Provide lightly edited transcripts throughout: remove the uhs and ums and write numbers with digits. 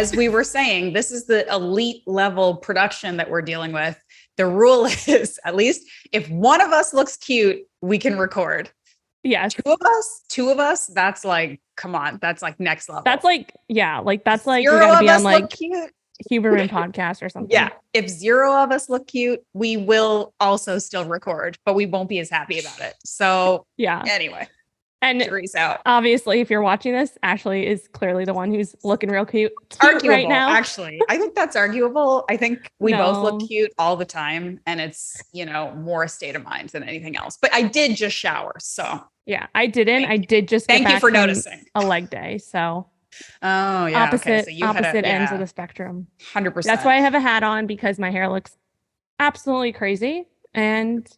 as we were saying, this is the elite level production that we're dealing with. The rule is, at least if one of us looks cute, we can record. Yes. Two of us, that's like, come on, that's like next level. That's like, yeah, like that's like Zero we gotta of be us on like look cute. Huberman podcast or something. Yeah. If 0 of us look cute, we will also still record, but we won't be as happy about it. So yeah. Anyway. And jury's out. Obviously, if you're watching this, Ashleigh is clearly the one who's looking real cute Arguable, right now. Actually, I think that's arguable. I think we both look cute all the time, and it's, more a state of mind than anything else. But I did just shower, so yeah, I didn't. I did just thank you for noticing a leg day. So oh yeah, opposite okay. So opposite ends of the spectrum. 100%. That's why I have a hat on, because my hair looks absolutely crazy, and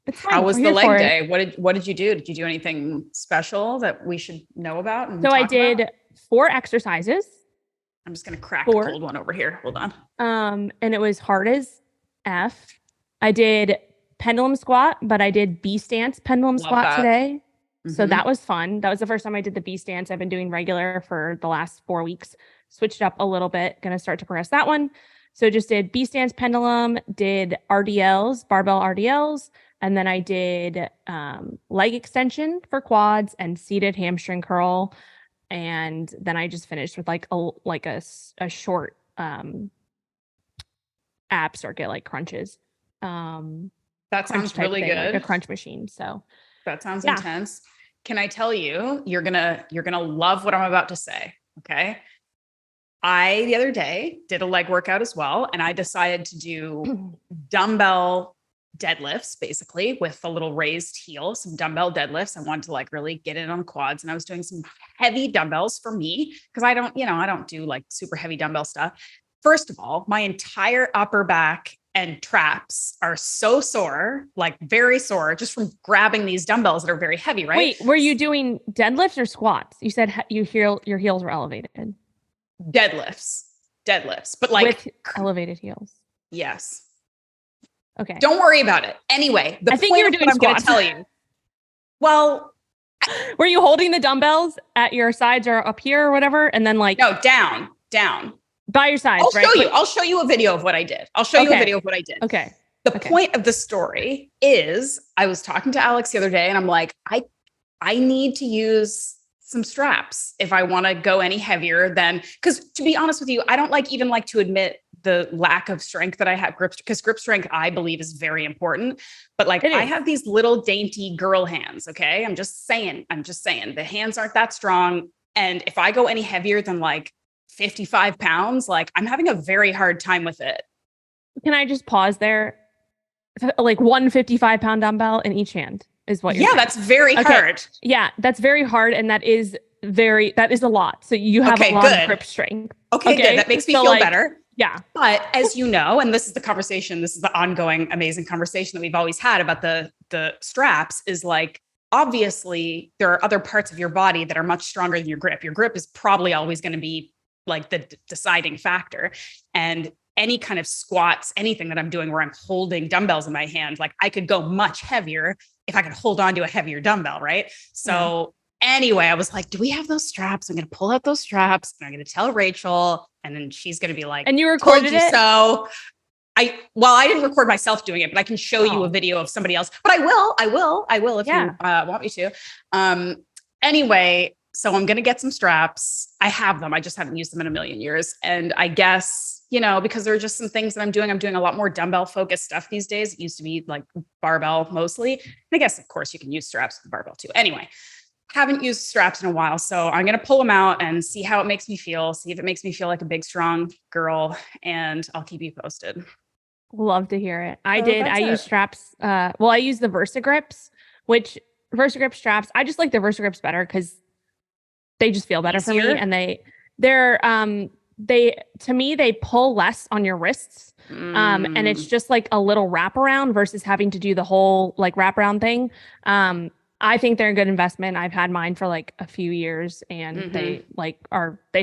it's fine. How was the leg day? What did you do? Did you do anything special that we should know about? So I did 4 exercises. I'm just gonna crack a cold one over here. Hold on. And it was hard as F. I did pendulum squat, but I did B stance pendulum squat today. Mm-hmm. So that was fun. That was the first time I did the B stance. I've been doing regular for the last 4 weeks. Switched up a little bit. Gonna start to progress that one. So just did B stance pendulum, did RDLs, barbell RDLs. And then I did leg extension for quads and seated hamstring curl. And then I just finished with like a short ab circuit, like crunches. That sounds really good. Like a crunch machine. So that sounds intense. Can I tell you, you're gonna love what I'm about to say. Okay. I, the other day, did a leg workout as well. And I decided to do dumbbell deadlifts, basically, with a little raised heel, some dumbbell deadlifts. I wanted to like really get in on quads, and I was doing some heavy dumbbells for me, because I don't do like super heavy dumbbell stuff. First of all, my entire upper back and traps are so sore, like very sore, just from grabbing these dumbbells that are very heavy, right? Wait, were you doing deadlifts or squats? You said your heels were elevated. Deadlifts, but like with elevated heels. Yes. Okay. Don't worry about it. Anyway, I think you were doing squats. I'm going to tell you. Well, were you holding the dumbbells at your sides or up here or whatever? And then like no, down by your sides. I'll show you a video of what I did. Okay. The point of the story is, I was talking to Alex the other day, and I'm like, I need to use some straps if I want to go any heavier than, because to be honest with you, I don't even like to admit the lack of strength that I have, because grip strength, I believe, is very important. But like, I have these little dainty girl hands. Okay. I'm just saying the hands aren't that strong. And if I go any heavier than like 55 pounds, like I'm having a very hard time with it. Can I just pause there? Like 155-pound dumbbell in each hand is what you're saying. That's very hard. Yeah, that's very hard. And that is a lot. So you have a lot of grip strength. Okay, good. That makes me feel better. Yeah. But as you know, and this is the ongoing amazing conversation that we've always had about the straps, is like, obviously there are other parts of your body that are much stronger than your grip. Your grip is probably always going to be like the deciding factor. And any kind of squats, anything that I'm doing where I'm holding dumbbells in my hand, like I could go much heavier if I could hold on to a heavier dumbbell, right? So anyway, I was like, do we have those straps? I'm going to pull out those straps and I'm going to tell Rachel, and then she's going to be like, and you recorded it? So I didn't record myself doing it, but I can show you a video of somebody else, but I will if you want me to. Anyway, so I'm going to get some straps. I have them. I just haven't used them in a million years. And I guess, because there are just some things that I'm doing a lot more dumbbell focused stuff these days. It used to be like barbell mostly. And I guess, of course, you can use straps with barbell too. Anyway, haven't used straps in a while. So I'm going to pull them out and see how it makes me feel. See if it makes me feel like a big, strong girl. And I'll keep you posted. Love to hear it. I use straps. I use the VersaGrips, which VersaGrip straps, I just like the VersaGrips better because they just feel better for me. And to me, they pull less on your wrists. And it's just like a little wraparound versus having to do the whole like wraparound thing. I think they're a good investment. I've had mine for like a few years, and they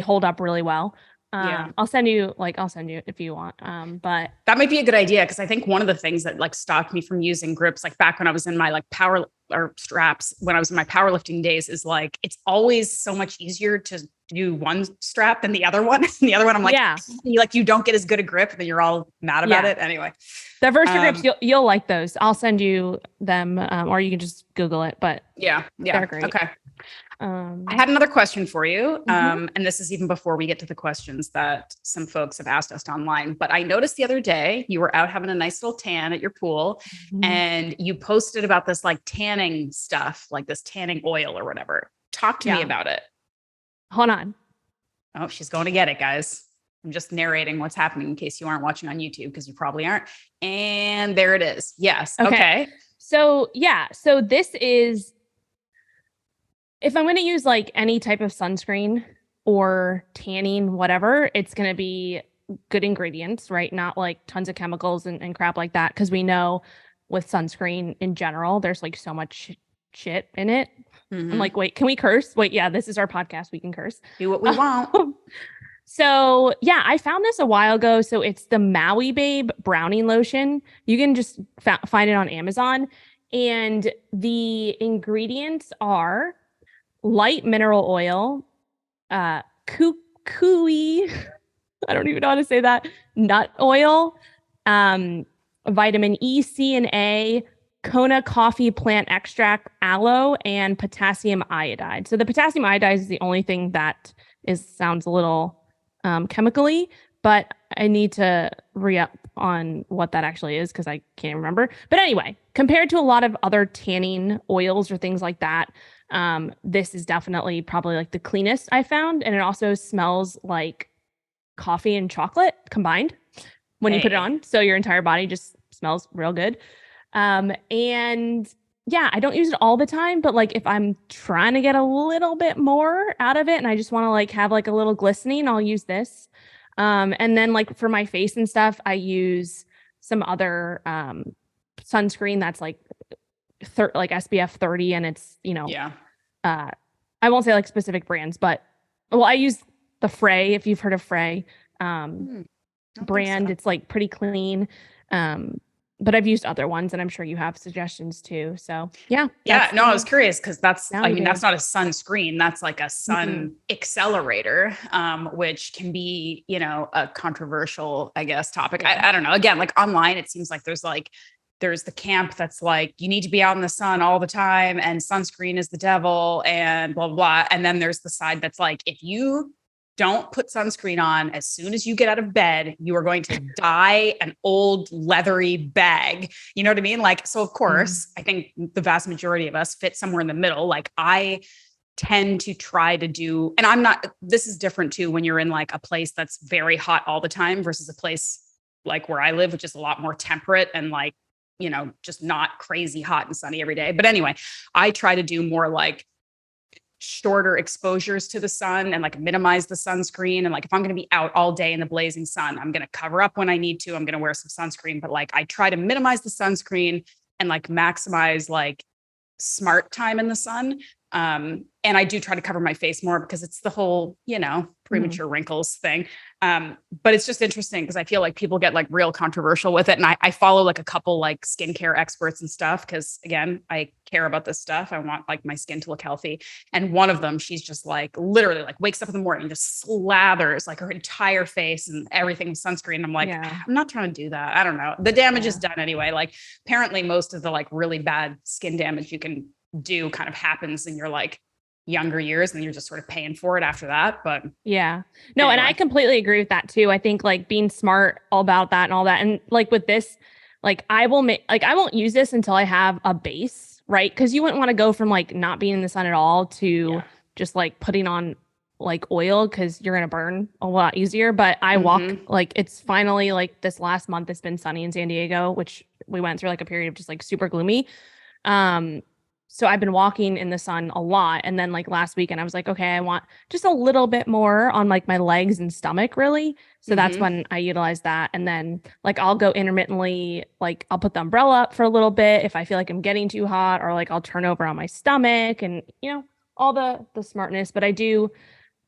hold up really well. I'll send you if you want. But that might be a good idea, because I think one of the things that like stopped me from using grips, like back when I was in my like power or straps, when I was in my powerlifting days, is like, it's always so much easier to do one strap than the other one. And the other one, I'm like, you don't get as good a grip, then you're all mad about it. Anyway, the Versa grips, you'll like those. I'll send you them, or you can just Google it. But they're great. Okay. I had another question for you. And this is even before we get to the questions that some folks have asked us online. But I noticed the other day you were out having a nice little tan at your pool, and you posted about this like tanning stuff, like this tanning oil or whatever. Talk to me about it. Hold on. Oh, she's going to get it, guys. I'm just narrating what's happening in case you aren't watching on YouTube, because you probably aren't. And there it is. Yes. Okay. So this is, if I'm going to use like any type of sunscreen or tanning, whatever, it's going to be good ingredients, right? Not like tons of chemicals and crap like that. Cause we know with sunscreen in general, there's like so much shit in it. I'm like, wait, can we curse? Wait, yeah, this is our podcast. We can curse. Do what we want. So yeah, I found this a while ago. So it's the Maui Babe browning lotion. You can just find it on Amazon. And the ingredients are light mineral oil, kukui, I don't even know how to say that, nut oil, vitamin E, C, and A, Kona coffee plant extract, aloe, and potassium iodide. So the potassium iodide is the only thing that sounds a little chemically, but I need to re-up on what that actually is because I can't remember. But anyway, compared to a lot of other tanning oils or things like that, this is definitely probably like the cleanest I found. And it also smells like coffee and chocolate combined when you put it on. So your entire body just smells real good. And yeah, I don't use it all the time, but like if I'm trying to get a little bit more out of it and I just want to like have like a little glistening, I'll use this. And then like for my face and stuff, I use some other sunscreen that's like like SPF 30, and it's, I won't say like specific brands, but I use the Frey, if you've heard of Frey brand. So. It's like pretty clean. But I've used other ones, and I'm sure you have suggestions too. So yeah. No, I was curious because that's not a sunscreen. That's like a sun accelerator, which can be, a controversial, I guess, topic. I don't know. Again, like online, it seems like there's the camp that's like, you need to be out in the sun all the time and sunscreen is the devil and blah, blah, blah. And then there's the side that's like, if you don't put sunscreen on as soon as you get out of bed, you are going to dye an old leathery bag. You know what I mean? Like, so of course, I think the vast majority of us fit somewhere in the middle. Like I tend to try to do, and this is different too, when you're in like a place that's very hot all the time versus a place like where I live, which is a lot more temperate and like, just not crazy hot and sunny every day. But anyway, I try to do more like shorter exposures to the sun and like minimize the sunscreen. And like, if I'm going to be out all day in the blazing sun, I'm going to cover up when I need to, I'm going to wear some sunscreen, but like, I try to minimize the sunscreen and like maximize like smart time in the sun. And I do try to cover my face more because it's the whole, premature wrinkles thing. But it's just interesting because I feel like people get like real controversial with it. And I follow like a couple like skincare experts and stuff. Cause again, I care about this stuff. I want like my skin to look healthy. And one of them, she's just like literally like wakes up in the morning and just slathers like her entire face and everything with sunscreen. I'm like, I'm not trying to do that. I don't know. The damage is done anyway. Like apparently most of the like really bad skin damage you can do kind of happens in your like younger years and you're just sort of paying for it after that. But anyway. And I completely agree with that too. I think like being smart about that and all that. And like with this, like I won't use this until I have a base, right? Because you wouldn't want to go from like not being in the sun at all to just like putting on like oil because you're going to burn a lot easier. But I walk like it's finally like this last month it's been sunny in San Diego, which we went through like a period of just like super gloomy. So I've been walking in the sun a lot. And then like last weekend, I was like, okay, I want just a little bit more on like my legs and stomach really. So that's when I utilize that. And then like, I'll go intermittently, like I'll put the umbrella up for a little bit if I feel like I'm getting too hot, or like I'll turn over on my stomach and, all the smartness. But I do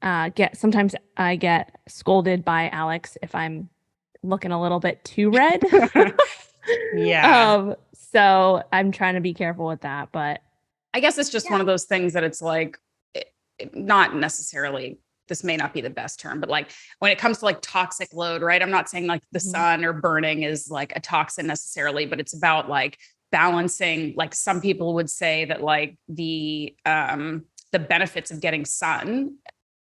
sometimes I get scolded by Alex if I'm looking a little bit too red. So I'm trying to be careful with that, but I guess it's just one of those things that it's like, not necessarily this may not be the best term, but like when it comes to like toxic load, right? I'm not saying like the sun or burning is like a toxin necessarily, but it's about like balancing. Like some people would say that like the benefits of getting sun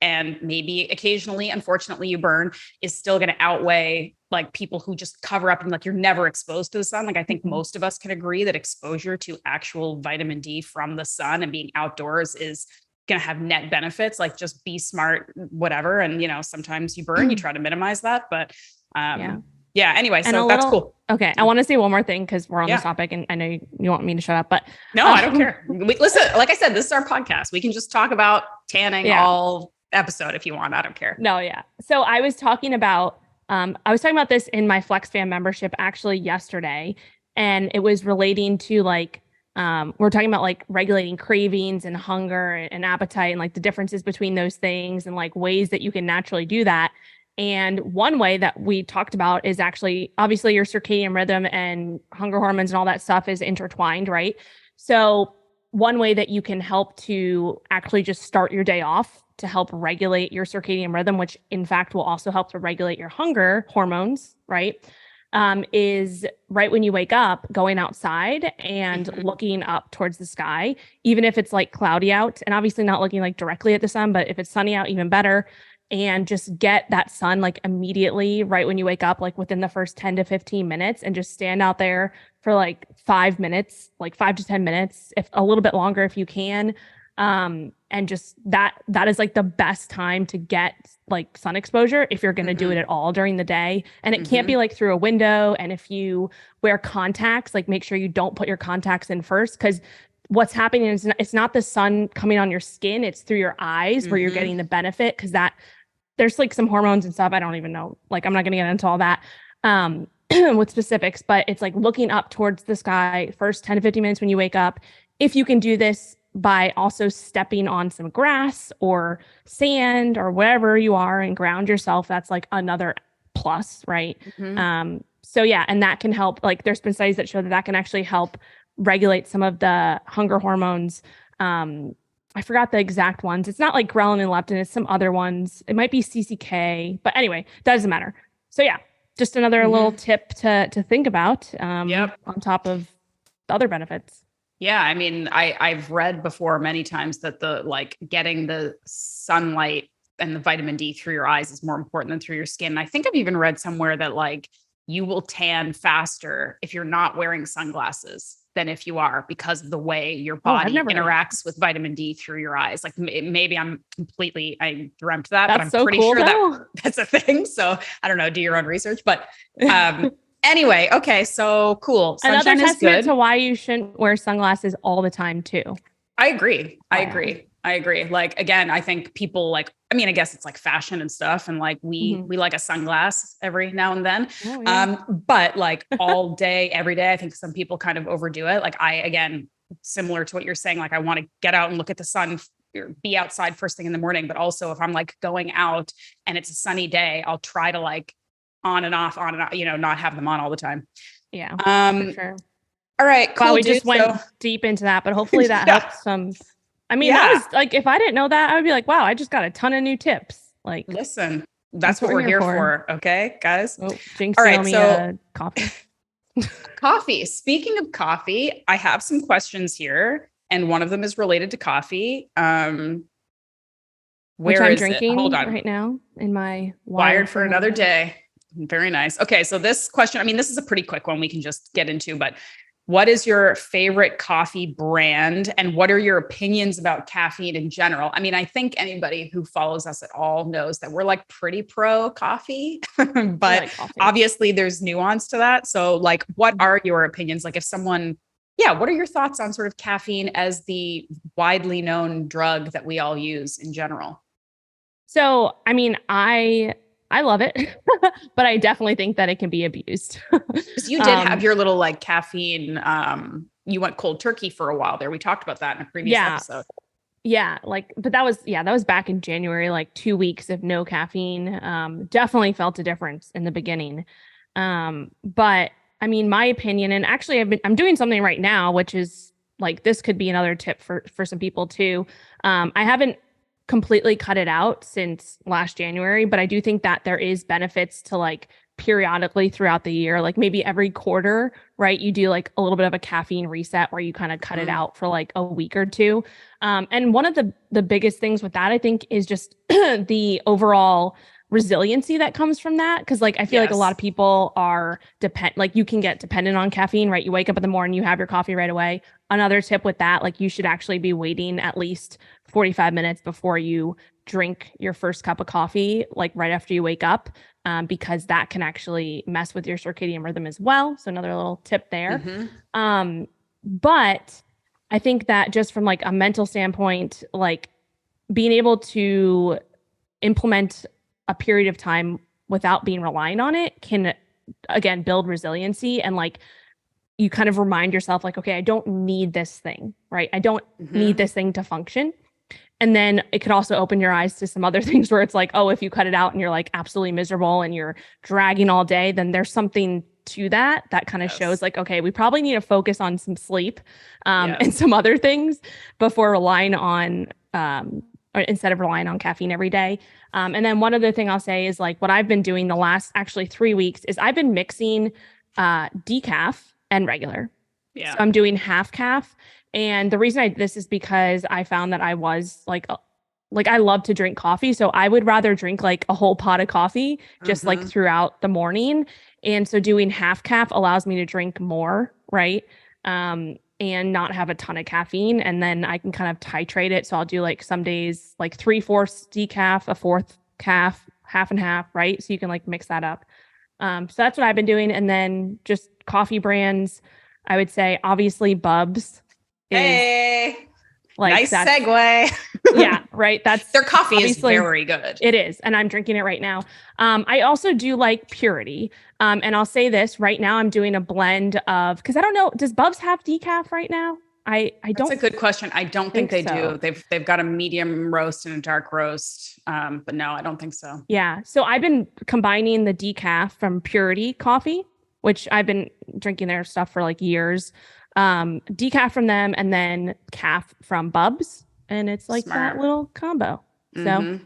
and maybe occasionally, unfortunately, you burn is still going to outweigh like people who just cover up and like you're never exposed to the sun. Like I think most of us can agree that exposure to actual vitamin D from the sun and being outdoors is going to have net benefits. Like just be smart, whatever. And, you know, sometimes you burn, you try to minimize that, but anyway, so that's cool. Okay. I want to say one more thing because we're on this topic and I know you want me to shut up, but no, I don't care. Listen, like I said, this is our podcast. We can just talk about tanning all episode if you want. I don't care. No, yeah. So I was talking about this in my FlexFam membership actually yesterday, and it was relating to like we're talking about like regulating cravings and hunger and appetite and like the differences between those things and like ways that you can naturally do that. And one way that we talked about is actually obviously your circadian rhythm and hunger hormones and all that stuff is intertwined, right? So one way that you can help to actually just start your day off to help regulate your circadian rhythm, which in fact will also help to regulate your hunger hormones, right? Is right when you wake up, going outside and looking up towards the sky, even if it's like cloudy out, and obviously not looking like directly at the sun, but if it's sunny out, even better. And just get that sun like immediately right when you wake up, like within the first 10 to 15 minutes, and just stand out there for like 5 minutes, like 5 to 10 minutes, if a little bit longer if you can. And just that is like the best time to get like sun exposure if you're going to do it at all during the day. And it can't be like through a window. And if you wear contacts, like make sure you don't put your contacts in first, because what's happening is it's not the sun coming on your skin, it's through your eyes where you're getting the benefit, because that there's like some hormones and stuff. I don't even know. Like, I'm not going to get into all that with specifics, but it's like looking up towards the sky first 10 to 15 minutes when you wake up. If you can do this by also stepping on some grass or sand or wherever you are and ground yourself, that's like another plus, right? So yeah, and that can help. Like there's been studies that show that can actually help regulate some of the hunger hormones. I forgot the exact ones. It's not like ghrelin and leptin, it's some other ones. It might be CCK, but anyway, that doesn't matter. So yeah, just another little tip to think about on top of the other benefits. Yeah, I mean, I've read before many times that the like getting the sunlight and the vitamin D through your eyes is more important than through your skin. And I think I've even read somewhere that like you will tan faster if you're not wearing sunglasses than if you are, because of the way your body interacts with vitamin D through your eyes. Like maybe I dreamt that, but I'm so pretty sure that that's a thing. So I don't know, do your own research, but anyway, okay, so cool. Sunshine Another testament is good. to why you shouldn't wear sunglasses all the time too. I agree. Like, again, I think people like, I mean, I guess it's like fashion and stuff. And like, we like a sunglass every now and then. Oh, yeah. But like all day, every day, I think some people kind of overdo it. Like again, similar to what you're saying, like I want to get out and look at the sun, be outside first thing in the morning. But also if I'm like going out and it's a sunny day, I'll try to like on and off, you know, not have them on all the time. Yeah, for sure. All right, cool. Wow, we just went deep into that, but hopefully that helps some. I mean, that was like, if I didn't know that, I would be like, wow, I just got a ton of new tips. Like, listen, that's what we're here for. Okay, guys. Oh, Jinx, all right, so coffee. Coffee. Speaking of coffee, I have some questions here, and one of them is related to coffee. Which I'm drinking right now in my Wired for Another Day. Very nice. Okay, so this question, I mean, this is a pretty quick one we can just get into, but what is your favorite coffee brand and what are your opinions about caffeine in general? I mean, I think anybody who follows us at all knows that we're like pretty pro coffee, but like coffee. Obviously there's nuance to that. So like, what are your opinions? Like if someone, what are your thoughts on sort of caffeine as the widely known drug that we all use in general? So, I mean, I love it, but I definitely think that it can be abused. Because you did have your little like caffeine, you went cold turkey for a while there. We talked about that in a previous episode. Yeah. Like, but that was back in January, like 2 weeks of no caffeine. Definitely felt a difference in the beginning. But I mean, my opinion, and actually I'm doing something right now, which is like, this could be another tip for some people too. I haven't completely cut it out since last January, but I do think that there is benefits to like periodically throughout the year, like maybe every quarter, right? You do like a little bit of a caffeine reset where you kind of cut it out for like a week or two. And one of the biggest things with that, I think, is just the overall resiliency that comes from that. Cause like I feel like a lot of people are like you can get dependent on caffeine, right? You wake up in the morning, you have your coffee right away. Another tip with that, like you should actually be waiting at least 45 minutes before you drink your first cup of coffee, like right after you wake up, because that can actually mess with your circadian rhythm as well. So another little tip there. But I think that just from like a mental standpoint, like being able to implement a period of time without being reliant on it can, again, build resiliency. And like you kind of remind yourself like, okay, I don't need this thing, right? I don't need this thing to function. And then it could also open your eyes to some other things where it's like, oh, if you cut it out and you're like absolutely miserable and you're dragging all day, then there's something to that kind of shows like, okay, we probably need to focus on some sleep and some other things before relying on, or instead of relying on caffeine every day. And then one other thing I'll say is like what I've been doing the last actually 3 weeks is I've been mixing decaf and regular. Yeah. So I'm doing half calf. And the reason this is because I found that I was like I love to drink coffee. So I would rather drink like a whole pot of coffee just like throughout the morning. And so doing half calf allows me to drink more, right? And not have a ton of caffeine. And then I can kind of titrate it. So I'll do like some days like 3/4 decaf, a fourth calf, half and half, right? So you can like mix that up. So that's what I've been doing. And then just coffee brands, I would say obviously Bubs. Hey, like nice segue. Yeah, right. Their coffee is very good. It is. And I'm drinking it right now. I also do like Purity. And I'll say this right now, I'm doing a blend of, cause I don't know, does Bubs have decaf right now? I don't. That's a good question. I don't think they do. They've got a medium roast and a dark roast. But no, I don't think so. Yeah. So I've been combining the decaf from Purity coffee, which I've been drinking their stuff for like years. Decaf from them and then calf from Bubs. And it's like that little combo. So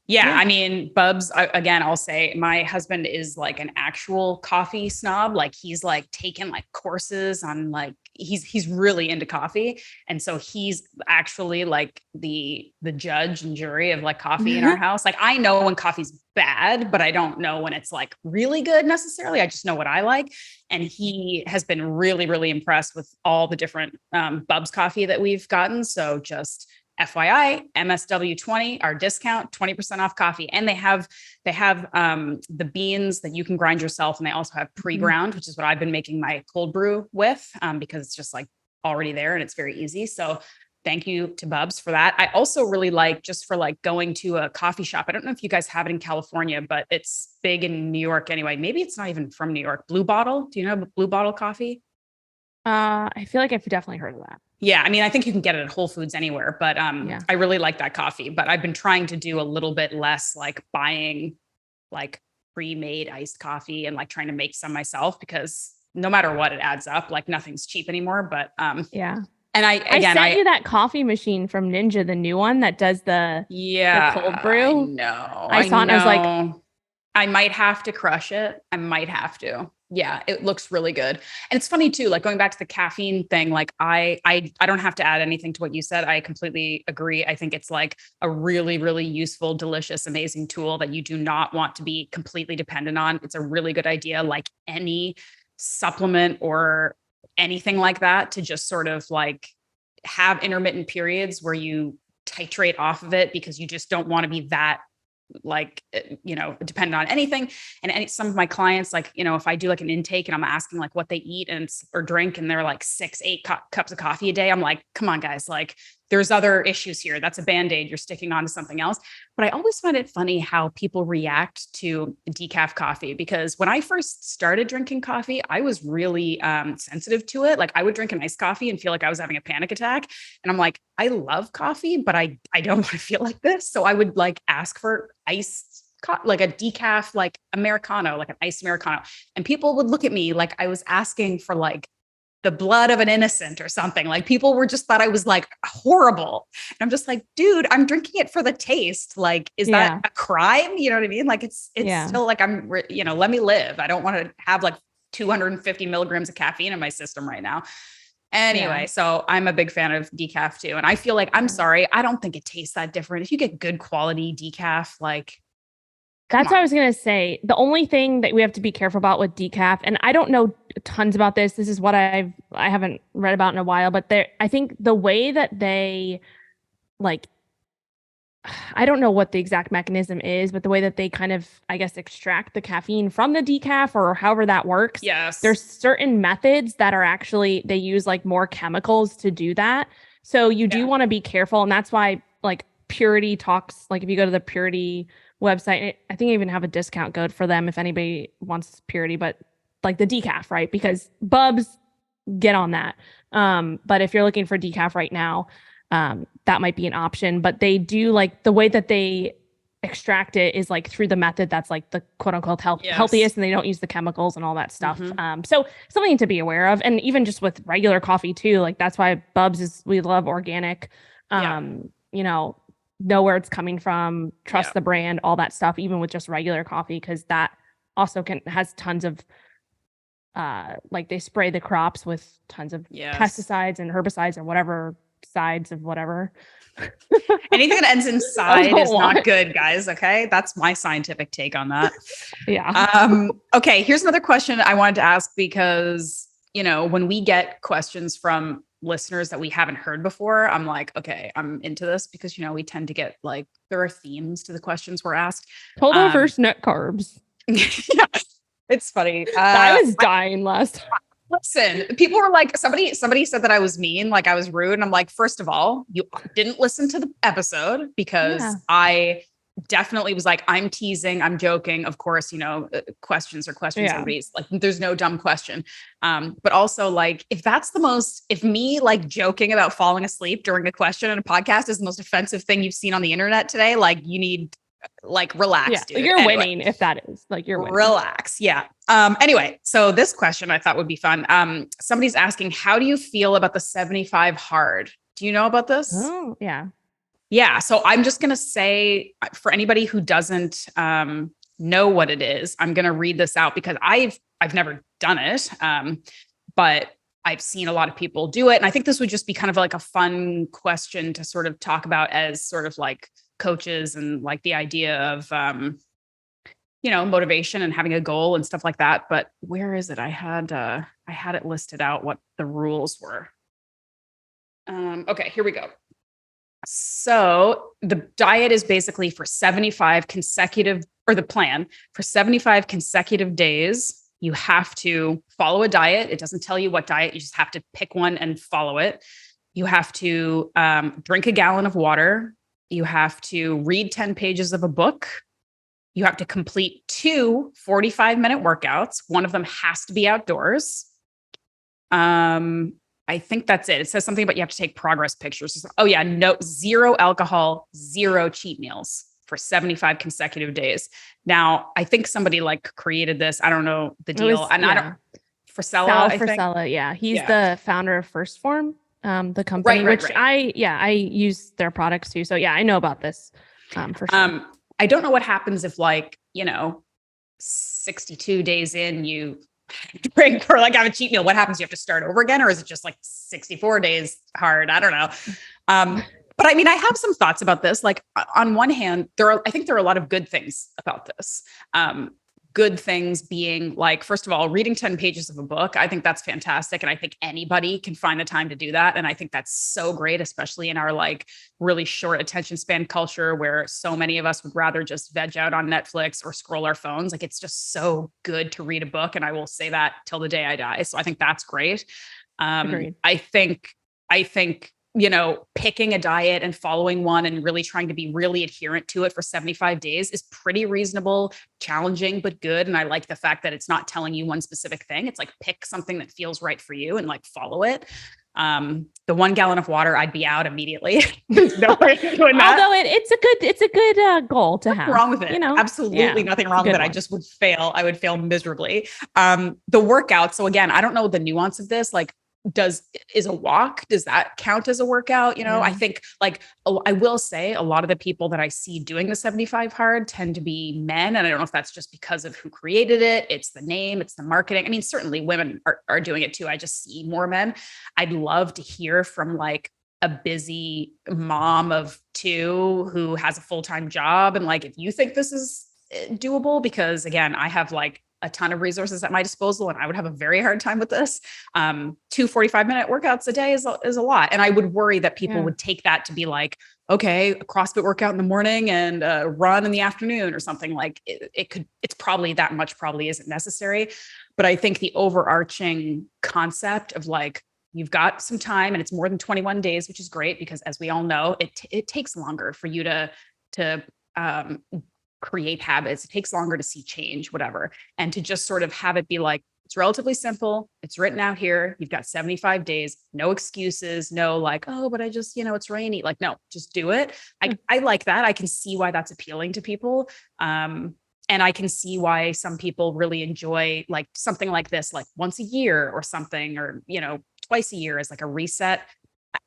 yeah, I mean, Bubs, again, I'll say my husband is like an actual coffee snob. Like he's like taken like courses on like, he's really into coffee. And so he's actually like the judge and jury of like coffee in our house. Like I know when coffee's bad, but I don't know when it's like really good necessarily. I just know what I like. And he has been really, really impressed with all the different Bubs coffee that we've gotten. So just FYI, MSW20, our discount, 20% off coffee. And they have the beans that you can grind yourself. And they also have pre-ground, which is what I've been making my cold brew with, because it's just like already there and it's very easy. So thank you to Bubs for that. I also really like just for like going to a coffee shop. I don't know if you guys have it in California, but it's big in New York anyway. Maybe it's not even from New York. Blue Bottle. Do you know Blue Bottle coffee? I feel like I've definitely heard of that. Yeah. I mean, I think you can get it at Whole Foods anywhere, but I really like that coffee, but I've been trying to do a little bit less like buying like pre-made iced coffee and like trying to make some myself because no matter what, it adds up. Like nothing's cheap anymore, but yeah. And I sent you that coffee machine from Ninja, the new one that does the cold brew. No, I saw it and I was like, I might have to crush it. I might have to. Yeah, it looks really good. And it's funny too, like going back to the caffeine thing, like I don't have to add anything to what you said. I completely agree. I think it's like a really, really useful, delicious, amazing tool that you do not want to be completely dependent on. It's a really good idea, like any supplement or anything like that, to just sort of like have intermittent periods where you titrate off of it because you just don't want to be that like, dependent on anything. And some of my clients, like, if I do like an intake and I'm asking like what they eat or drink, and they're like 6-8 cups of coffee a day, I'm like, come on guys, like there's other issues here. That's a Band-Aid. You're sticking on to something else. But I always find it funny how people react to decaf coffee, because when I first started drinking coffee, I was really sensitive to it. Like I would drink an iced coffee and feel like I was having a panic attack. And I'm like, I love coffee, but I don't want to feel like this. So I would like ask for iced, like a decaf, like Americano, like an iced Americano. And people would look at me like I was asking for like the blood of an innocent or something. Like people were just thought I was like horrible. And I'm just like, dude, I'm drinking it for the taste. Like, is that a crime? You know what I mean? Like it's still like, let me live. I don't want to have like 250 milligrams of caffeine in my system right now. Anyway, so I'm a big fan of decaf too. And I feel like, I'm sorry, I don't think it tastes that different. If you get good quality decaf, like, that's what I was going to say. The only thing that we have to be careful about with decaf, and I don't know tons about this. This is what I haven't read about in a while, but I think the way that they like, I don't know what the exact mechanism is, but the way that they kind of, I guess, extract the caffeine from the decaf or however that works. Yes. There's certain methods that are actually, they use like more chemicals to do that. So you do want to be careful. And that's why like Purity talks, like if you go to the Purity website, I think I even have a discount code for them if anybody wants Purity, but like the decaf, right? Because Bubs, get on that. But if you're looking for decaf right now, that might be an option. But they do like the way that they extract it is like through the method that's like the quote unquote healthiest, and they don't use the chemicals and all that stuff. So something to be aware of. And even just with regular coffee too, like that's why Bubs we love organic. Know where it's coming from, trust the brand, all that stuff, even with just regular coffee, because that also has tons of like they spray the crops with tons of pesticides and herbicides or whatever sides of whatever. Anything that ends in side is not good, guys. Okay. That's my scientific take on that. Okay. Here's another question I wanted to ask because, when we get questions from listeners that we haven't heard before, I'm like, okay, I'm into this because, we tend to get like, there are themes to the questions we're asked. Total versus net carbs. Yeah, it's funny. I was dying last time. Listen, people were like, somebody said that I was mean, like I was rude. And I'm like, first of all, you didn't listen to the episode because I definitely was like, I'm teasing, I'm joking. Of course, questions are questions. Everybody's like, there's no dumb question. But also like, if me like joking about falling asleep during a question in a podcast is the most offensive thing you've seen on the internet today, like you need like relax, dude. You're winning if that is like you're winning. Relax. Yeah. Anyway, so this question I thought would be fun. Somebody's asking, how do you feel about the 75 hard? Do you know about this? Oh, yeah. Yeah. So I'm just going to say for anybody who doesn't know what it is, I'm going to read this out because I've never done it. But I've seen a lot of people do it. And I think this would just be kind of like a fun question to sort of talk about as sort of like coaches and like the idea of, motivation and having a goal and stuff like that. But where is it? I had it listed out what the rules were. Okay, here we go. So the diet is basically for 75 consecutive, or the plan for 75 consecutive days. You have to follow a diet. It doesn't tell you what diet. You just have to pick one and follow it. You have to drink a gallon of water. You have to read 10 pages of a book. You have to complete 2 45-minute workouts. One of them has to be outdoors. I think that's it. It says something about you have to take progress pictures. Oh yeah, no, 0 alcohol, 0 cheat meals for 75 consecutive days. Now, I think somebody like created this. I don't know the deal. I don't, Frisella, I think. Frisella, yeah. He's the founder of First Form, the company, which I use their products too. So yeah, I know about this for sure. I don't know what happens if 62 days in you drink or like have a cheat meal. What happens? You have to start over again, or is it just like 64 days hard? I don't know. But I mean, I have some thoughts about this. Like on one hand, I think there are a lot of good things about this. Good things being like, first of all, reading 10 pages of a book. I think that's fantastic. And I think anybody can find the time to do that. And I think that's so great, especially in our like really short attention span culture where so many of us would rather just veg out on Netflix or scroll our phones. Like it's just so good to read a book. And I will say that till the day I die. So I think that's great. Agreed. I think, picking a diet and following one and really trying to be really adherent to it for 75 days is pretty reasonable, challenging, but good. And I like the fact that it's not telling you one specific thing. It's like pick something that feels right for you and like follow it. The 1 gallon of water, I'd be out immediately. There's no way doing that. Although it's a good goal to have. Nothing wrong with it. Absolutely nothing wrong with it. I just would fail. I would fail miserably. The workout. So again, I don't know the nuance of this. Like is a walk, does that count as a workout? I think like, I will say a lot of the people that I see doing the 75 hard tend to be men. And I don't know if that's just because of who created it. It's the name, it's the marketing. I mean, certainly women are doing it too. I just see more men. I'd love to hear from like a busy mom of 2 who has a full-time job. And like, if you think this is doable, because again, I have like a ton of resources at my disposal and I would have a very hard time with this. 2 45-minute workouts a day is a lot. And I would worry that people would take that to be like, okay, a CrossFit workout in the morning and a run in the afternoon or something. Like it's probably that much probably isn't necessary. But I think the overarching concept of like, you've got some time and it's more than 21 days, which is great because as we all know, it takes longer for you to create habits. It takes longer to see change, whatever. And to just sort of have it be like, it's relatively simple. It's written out here. You've got 75 days, no excuses, no like, oh, but I just, it's rainy. Like, no, just do it. I like that. I can see why that's appealing to people. And I can see why some people really enjoy like something like this, like once a year or something, or, twice a year as like a reset.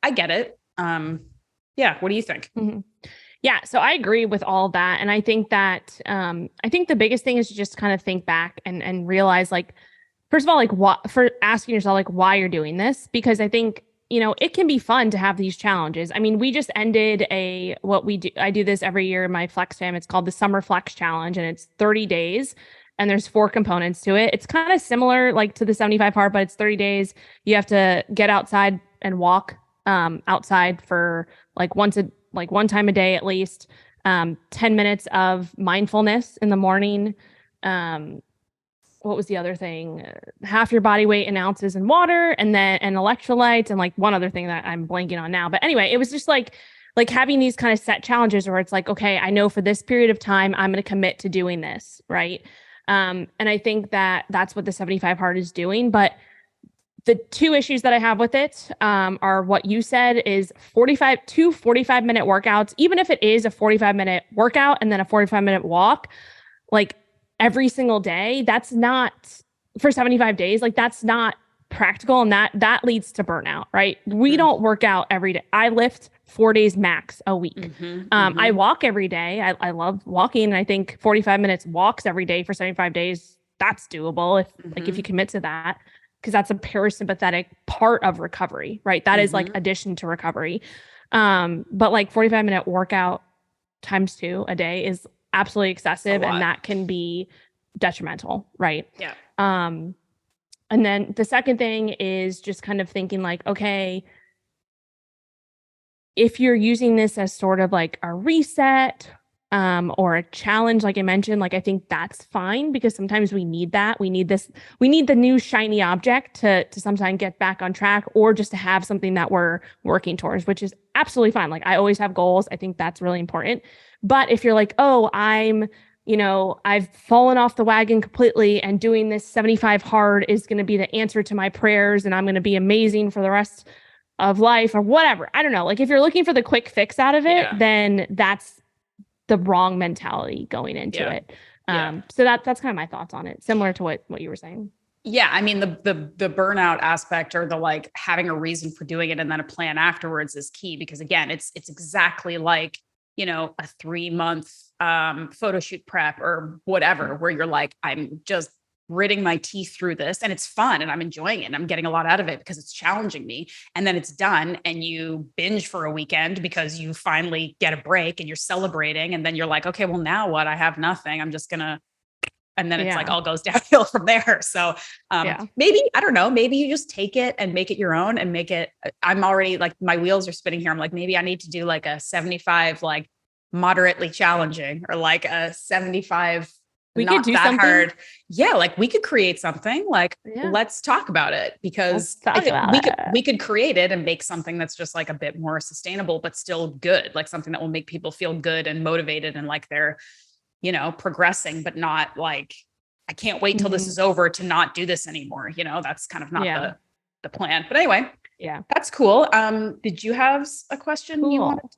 I get it. Yeah. What do you think? Mm-hmm. Yeah. So I agree with all that. And I think that, I think the biggest thing is to just kind of think back and realize like, first of all, like for asking yourself, like why you're doing this, because I think, it can be fun to have these challenges. I mean, we just ended I do this every year in my Flex fam. It's called the Summer Flex Challenge and it's 30 days and there's 4 components to it. It's kind of similar like to the 75 hard, but it's 30 days. You have to get outside and walk outside for like one time a day at least, 10 minutes of mindfulness in the morning. What was the other thing? Half your body weight in ounces in water and electrolytes and like one other thing that I'm blanking on now. But anyway, it was just like having these kind of set challenges where it's like, okay, I know for this period of time, I'm going to commit to doing this. Right. And I think that that's what the 75 hard is doing. But the 2 issues that I have with it are what you said is 45-minute workouts. Even if it is a 45-minute workout and then a 45-minute walk, like every single day, that's not for 75 days. Like that's not practical. And that leads to burnout, right? We don't work out every day. I lift 4 days max a week. I walk every day. I love walking. And I think 45 minutes walks every day for 75 days, that's doable if you commit to that. Because that's a parasympathetic part of recovery, right? That is like addition to recovery. But like 45-minute workout times 2 a day is absolutely excessive and that can be detrimental, right? Yeah. And then the second thing is just kind of thinking like, okay, if you're using this as sort of like a reset or a challenge, like I mentioned, like I think that's fine because sometimes we need that. We need the new shiny object to sometimes get back on track or just to have something that we're working towards, which is absolutely fine. Like I always have goals. I think that's really important. But if you're like, oh, I've fallen off the wagon completely and doing this 75 hard is going to be the answer to my prayers and I'm going to be amazing for the rest of life or whatever. I don't know. Like if you're looking for the quick fix out of it, then that's the wrong mentality going into it. So that's kind of my thoughts on it. Similar to what you were saying. Yeah. I mean, the burnout aspect or the like having a reason for doing it and then a plan afterwards is key because again, it's exactly like, a 3-month photo shoot prep or whatever, where you're like, I'm just gritting my teeth through this and it's fun and I'm enjoying it and I'm getting a lot out of it because it's challenging me. And then it's done and you binge for a weekend because you finally get a break and you're celebrating. And then you're like, okay, well now what? I have nothing. I'm just gonna, and then it's like all goes downhill from there. So maybe, I don't know, maybe you just take it and make it your own and make it, I'm already like, my wheels are spinning here. I'm like, maybe I need to do like a 75, like moderately challenging or like a 75 we not could do that something hard. Yeah. Like we could create something like, let's talk about it because we could create it and make something that's just like a bit more sustainable, but still good. Like something that will make people feel good and motivated and like they're, progressing, but not like, I can't wait till this is over to not do this anymore. That's kind of not the plan, but anyway, that's cool. Did you have a question you wanted?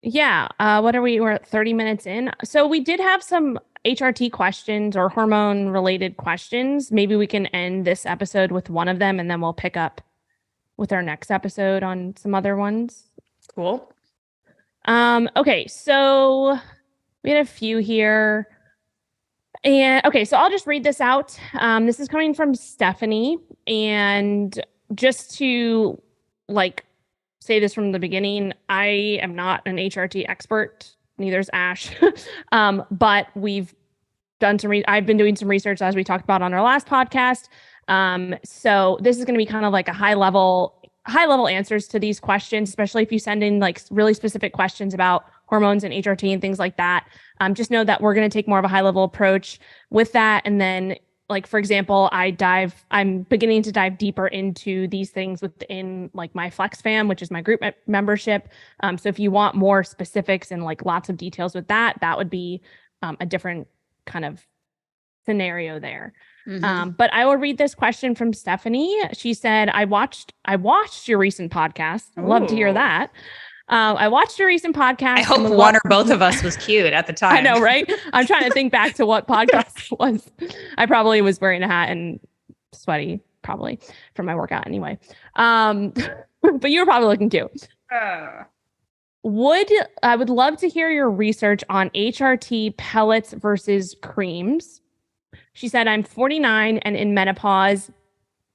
Yeah. We're at 30 minutes in. So we did have some HRT questions or hormone related questions. Maybe we can end this episode with one of them and then we'll pick up with our next episode on some other ones. Cool. Okay, so we had a few here. And okay, so I'll just read this out. This is coming from Stephanie. And just to like say this from the beginning, I am not an HRT expert, neither is Ash. But we've done I've been doing some research as we talked about on our last podcast. So this is going to be kind of like a high level answers to these questions, especially if you send in like really specific questions about hormones and HRT and things like that. Just know that we're going to take more of a high level approach with that. And then, like, for example, I'm beginning to dive deeper into these things within like my Flex Fam, which is my group membership. So if you want more specifics and like lots of details with that, that would be a different kind of scenario there. Mm-hmm. But I will read this question from Stephanie. She said, I watched your recent podcast. Ooh. Love to hear that. I watched your recent podcast. I hope one or both of us was cute at the time. I know, right? I'm trying to think back to what podcast it was. I probably was wearing a hat and sweaty, probably from my workout anyway. But you were probably looking cute. I would love to hear your research on HRT pellets versus creams. She said, I'm 49 and in menopause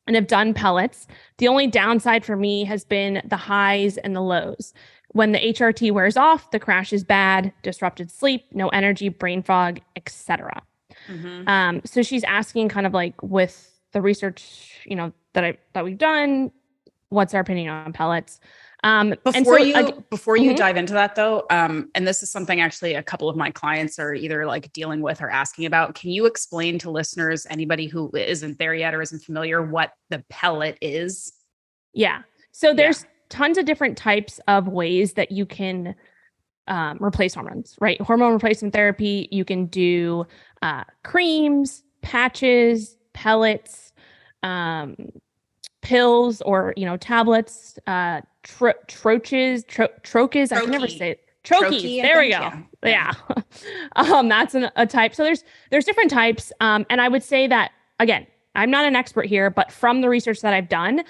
and have done pellets. The only downside for me has been the highs and the lows. When the HRT wears off, the crash is bad, disrupted sleep, no energy, brain fog, etc. Mm-hmm. So she's asking kind of like with the research, that we've done, what's our opinion on pellets? Before you dive into that though, and this is something actually a couple of my clients are either like dealing with or asking about, can you explain to listeners, anybody who isn't there yet or isn't familiar, what the pellet is? Yeah. So there's tons of different types of ways that you can replace hormones, right? Hormone replacement therapy, you can do creams, patches, pellets, pills, or tablets, troches. I can never say it. Troches. There we go. Yeah. That's a type. So there's different types. And I would say that, again, I'm not an expert here, but from the research that I've done,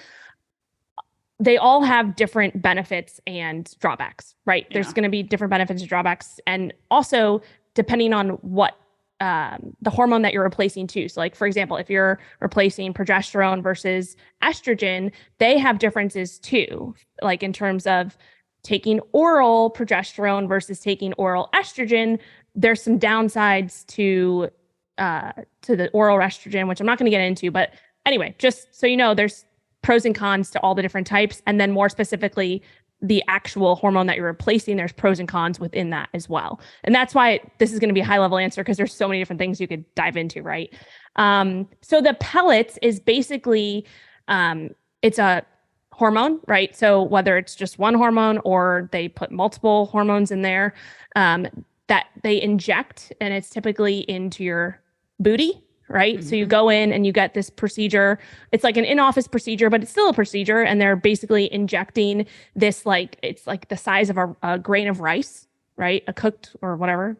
they all have different benefits and drawbacks, right? Yeah. There's going to be different benefits and drawbacks. And also depending on what the hormone that you're replacing too. So like, for example, if you're replacing progesterone versus estrogen, they have differences too. Like in terms of taking oral progesterone versus taking oral estrogen, there's some downsides to the oral estrogen, which I'm not going to get into, but anyway, just so you know, there's pros and cons to all the different types. And then more specifically, the actual hormone that you're replacing, there's pros and cons within that as well. And that's why this is going to be a high level answer, because there's so many different things you could dive into, right? So the pellets is basically, it's a hormone, right? So whether it's just one hormone or they put multiple hormones in there, that they inject, and it's typically into your booty, right? Mm-hmm. So you go in and you get this procedure. It's like an in-office procedure, but it's still a procedure. And they're basically injecting this, like, it's like the size of a grain of rice, right? A cooked or whatever,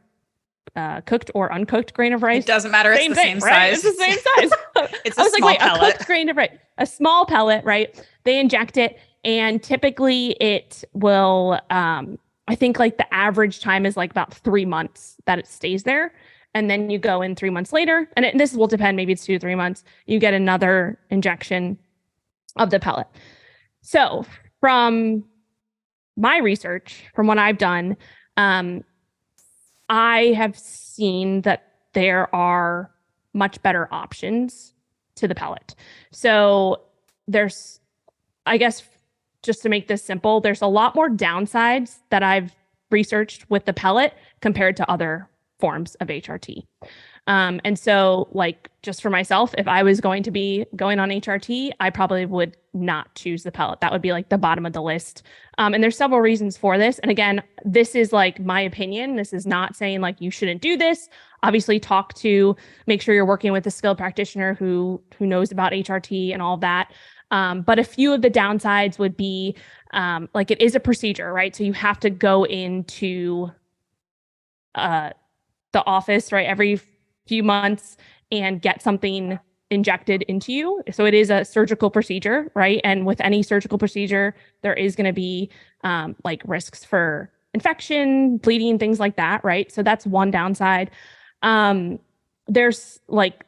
cooked or uncooked grain of rice. It doesn't matter. It's the same right? size. It's the same size. It's a small pellet. A cooked grain of rice, a small pellet, right? They inject it. And typically it will, I think like the average time is like about 3 months that it stays there. And then you go in 3 months later, and this will depend, maybe it's 2 to 3 months, you get another injection of the pellet. So from my research, from what I've done, I have seen that there are much better options to the pellet. So there's, I guess, just to make this simple, there's a lot more downsides that I've researched with the pellet compared to other forms of HRT. And so like, just for myself, if I was going to be going on HRT, I probably would not choose the pellet. That would be like the bottom of the list. And there's several reasons for this. And again, this is like my opinion. This is not saying like you shouldn't do this. Obviously make sure you're working with a skilled practitioner who knows about HRT and all of that. But a few of the downsides would be, like, it is a procedure, right? So you have to go into, the office, right, every few months and get something injected into you. So it is a surgical procedure, right? And with any surgical procedure, there is going to be like risks for infection, bleeding, things like that, right? So that's one downside. There's like,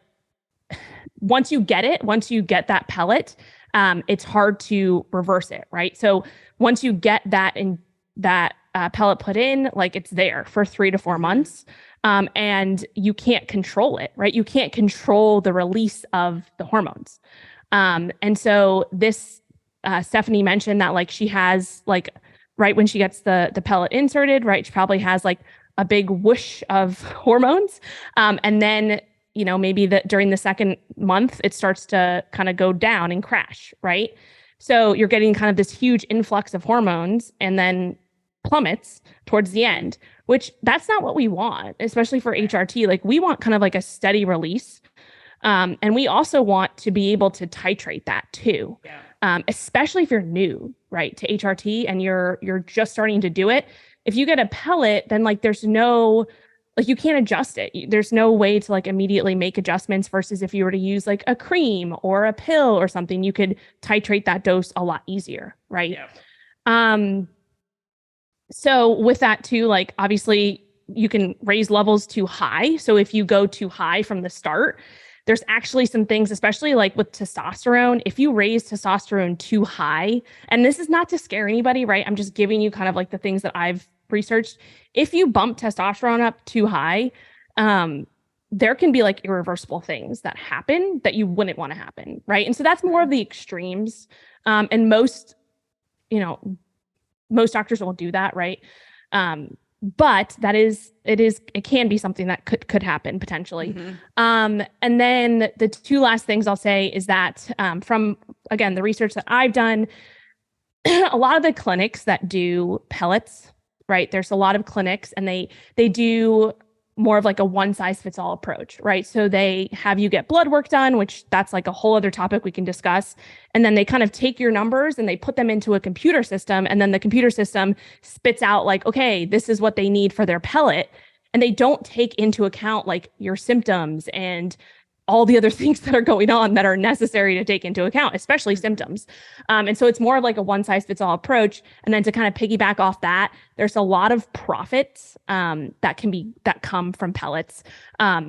once you get that pellet, it's hard to reverse it, right? So once you get that pellet put in, like it's there for 3 to 4 months, and you can't control it, right? You can't control the release of the hormones. And so this, Stephanie mentioned that like she has like, right when she gets the pellet inserted, right, she probably has like a big whoosh of hormones. And then, maybe during the second month, it starts to kind of go down and crash, right? So you're getting kind of this huge influx of hormones and then plummets towards the end, which that's not what we want, especially for HRT. Like we want kind of like a steady release. And we also want to be able to titrate that too. Yeah. Especially if you're new, right, to HRT and you're just starting to do it. If you get a pellet, then like there's no, like you can't adjust it. There's no way to like immediately make adjustments versus if you were to use like a cream or a pill or something, you could titrate that dose a lot easier, right? Yeah. So with that too, like obviously you can raise levels too high. So if you go too high from the start, there's actually some things, especially like with testosterone, if you raise testosterone too high, and this is not to scare anybody, right? I'm just giving you kind of like the things that I've researched. If you bump testosterone up too high, there can be like irreversible things that happen that you wouldn't want to happen, right? And so that's more of the extremes. And most doctors won't do that, right? But it can be something that could happen potentially. Mm-hmm. And then the two last things I'll say is that from, again, the research that I've done, a lot of the clinics that do pellets, right? There's a lot of clinics and they do more of like a one size fits all approach, right? So they have you get blood work done, which that's like a whole other topic we can discuss. And then they kind of take your numbers and they put them into a computer system. And then the computer system spits out like, okay, this is what they need for their pellet. And they don't take into account like your symptoms and all the other things that are going on that are necessary to take into account, especially symptoms. And so it's more of like a one size fits all approach. And then to kind of piggyback off that, there's a lot of profits that come from pellets.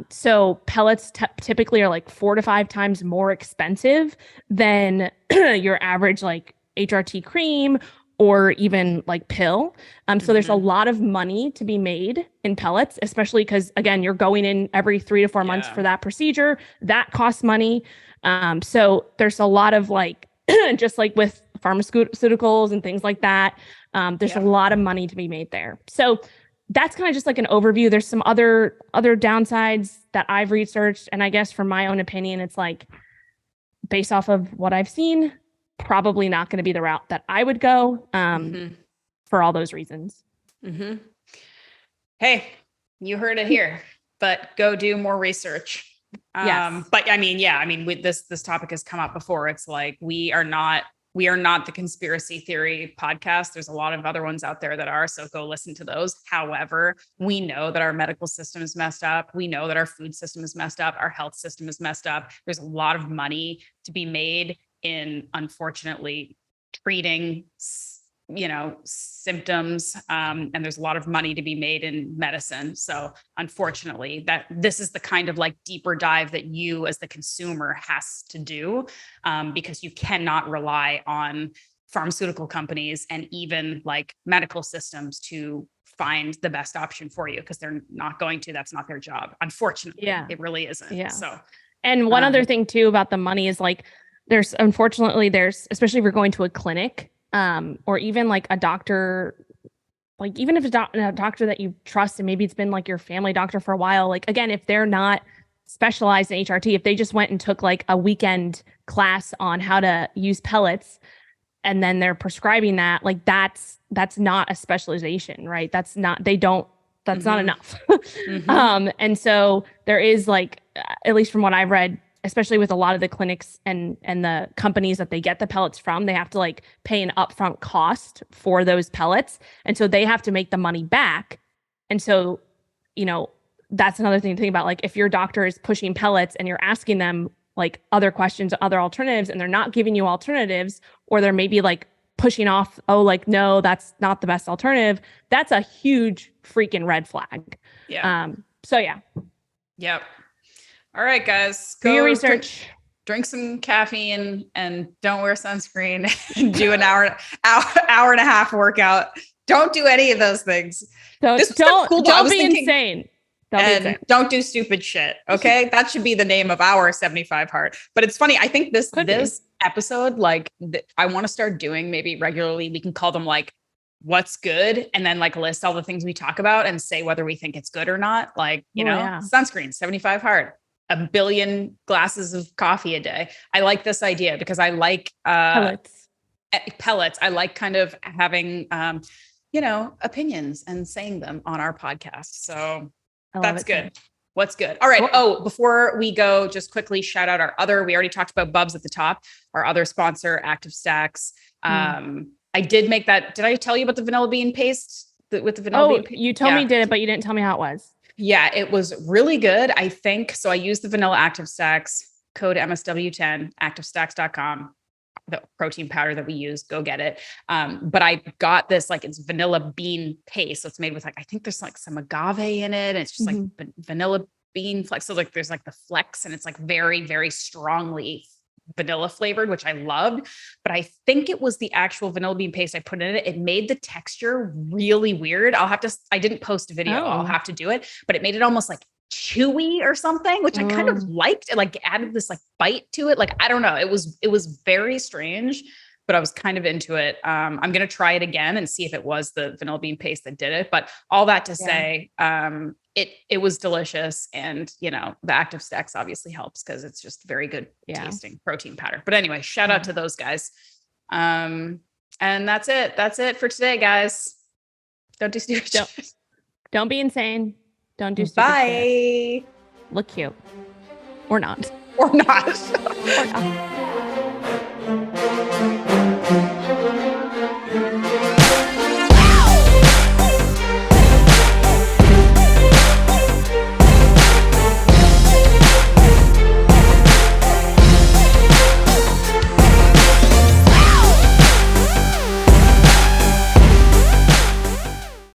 So pellets typically are like 4 to 5 times more expensive than your average like HRT cream or even like pill. So there's a lot of money to be made in pellets, especially because again, you're going in every 3 to 4 months for that procedure. That costs money. So there's a lot of like, just like with pharmaceuticals and things like that, there's a lot of money to be made there. So that's kind of just like an overview. There's some other downsides that I've researched. And I guess from my own opinion, it's like based off of what I've seen, probably not going to be the route that I would go for all those reasons. Mm-hmm. Hey, you heard it here, but go do more research. Yes. But I mean, with this topic has come up before. It's like, we are not the conspiracy theory podcast. There's a lot of other ones out there that are, so go listen to those. However, we know that our medical system is messed up. We know that our food system is messed up. Our health system is messed up. There's a lot of money to be made in, unfortunately, treating, symptoms. And there's a lot of money to be made in medicine. So unfortunately, that this is the kind of like deeper dive that you as the consumer has to do, because you cannot rely on pharmaceutical companies and even like medical systems to find the best option for you, because they're not going to. That's not their job. Unfortunately, it really isn't. Yeah. So, and one other thing too about the money is like, there's especially if you're going to a clinic, or even like a doctor, like even if it's a doctor that you trust and maybe it's been like your family doctor for a while, like again, if they're not specialized in HRT, if they just went and took like a weekend class on how to use pellets and then they're prescribing that, like that's not a specialization, right? That's not enough. And so there is like, at least from what I've read, especially with a lot of the clinics and the companies that they get the pellets from, they have to like pay an upfront cost for those pellets. And so they have to make the money back. And so, that's another thing to think about. Like if your doctor is pushing pellets and you're asking them, like other questions, other alternatives, and they're not giving you alternatives, or they're maybe like pushing off, oh, like, no, that's not the best alternative. That's a huge freaking red flag. Yeah. So yeah. Yep. All right, guys. Do your research. Drink some caffeine and don't wear sunscreen and do an hour and a half workout. Don't do any of those things. Don't be insane. Don't do stupid shit. Okay. That should be the name of our 75 hard. But it's funny. I think this episode, like I want to start doing maybe regularly. We can call them like what's good, and then like list all the things we talk about and say whether we think it's good or not. Like, sunscreen, 75 hard, 1 billion glasses of coffee a day. I like this idea because I like pellets. I like kind of having, opinions and saying them on our podcast. So that's good. What's good? All right. Cool. Oh, before we go, just quickly shout out we already talked about Bubs at the top, our other sponsor, Active Stacks. I did make that. Did I tell you about the vanilla bean paste with the vanilla bean paste? You told me you did it, but you didn't tell me how it was. Yeah, it was really good. I think so. I used the vanilla Active Stacks code MSW10, activestacks.com. The protein powder that we use, go get it. But I got this, like, it's vanilla bean paste. So it's made with, like, I think there's like some agave in it. And it's just like vanilla bean flex. So like there's like the flex, and it's like very, very strongly vanilla flavored, which I loved. But I think it was the actual vanilla bean paste I put in it. It made the texture really weird. I didn't post a video. I'll have to do it, but it made it almost like chewy or something, which I kind of liked. It like added this like bite to it. Like, I don't know. It was very strange, but I was kind of into it. I'm going to try it again and see if it was the vanilla bean paste that did it. But all that to say, it was delicious. And, the Active Stacks obviously helps because it's just very good tasting protein powder. But anyway, shout out to those guys. And that's it. That's it for today, guys. Don't do stupid shit. Don't be insane. Don't do stupid shit. Look cute. Or not. Or not. Or not.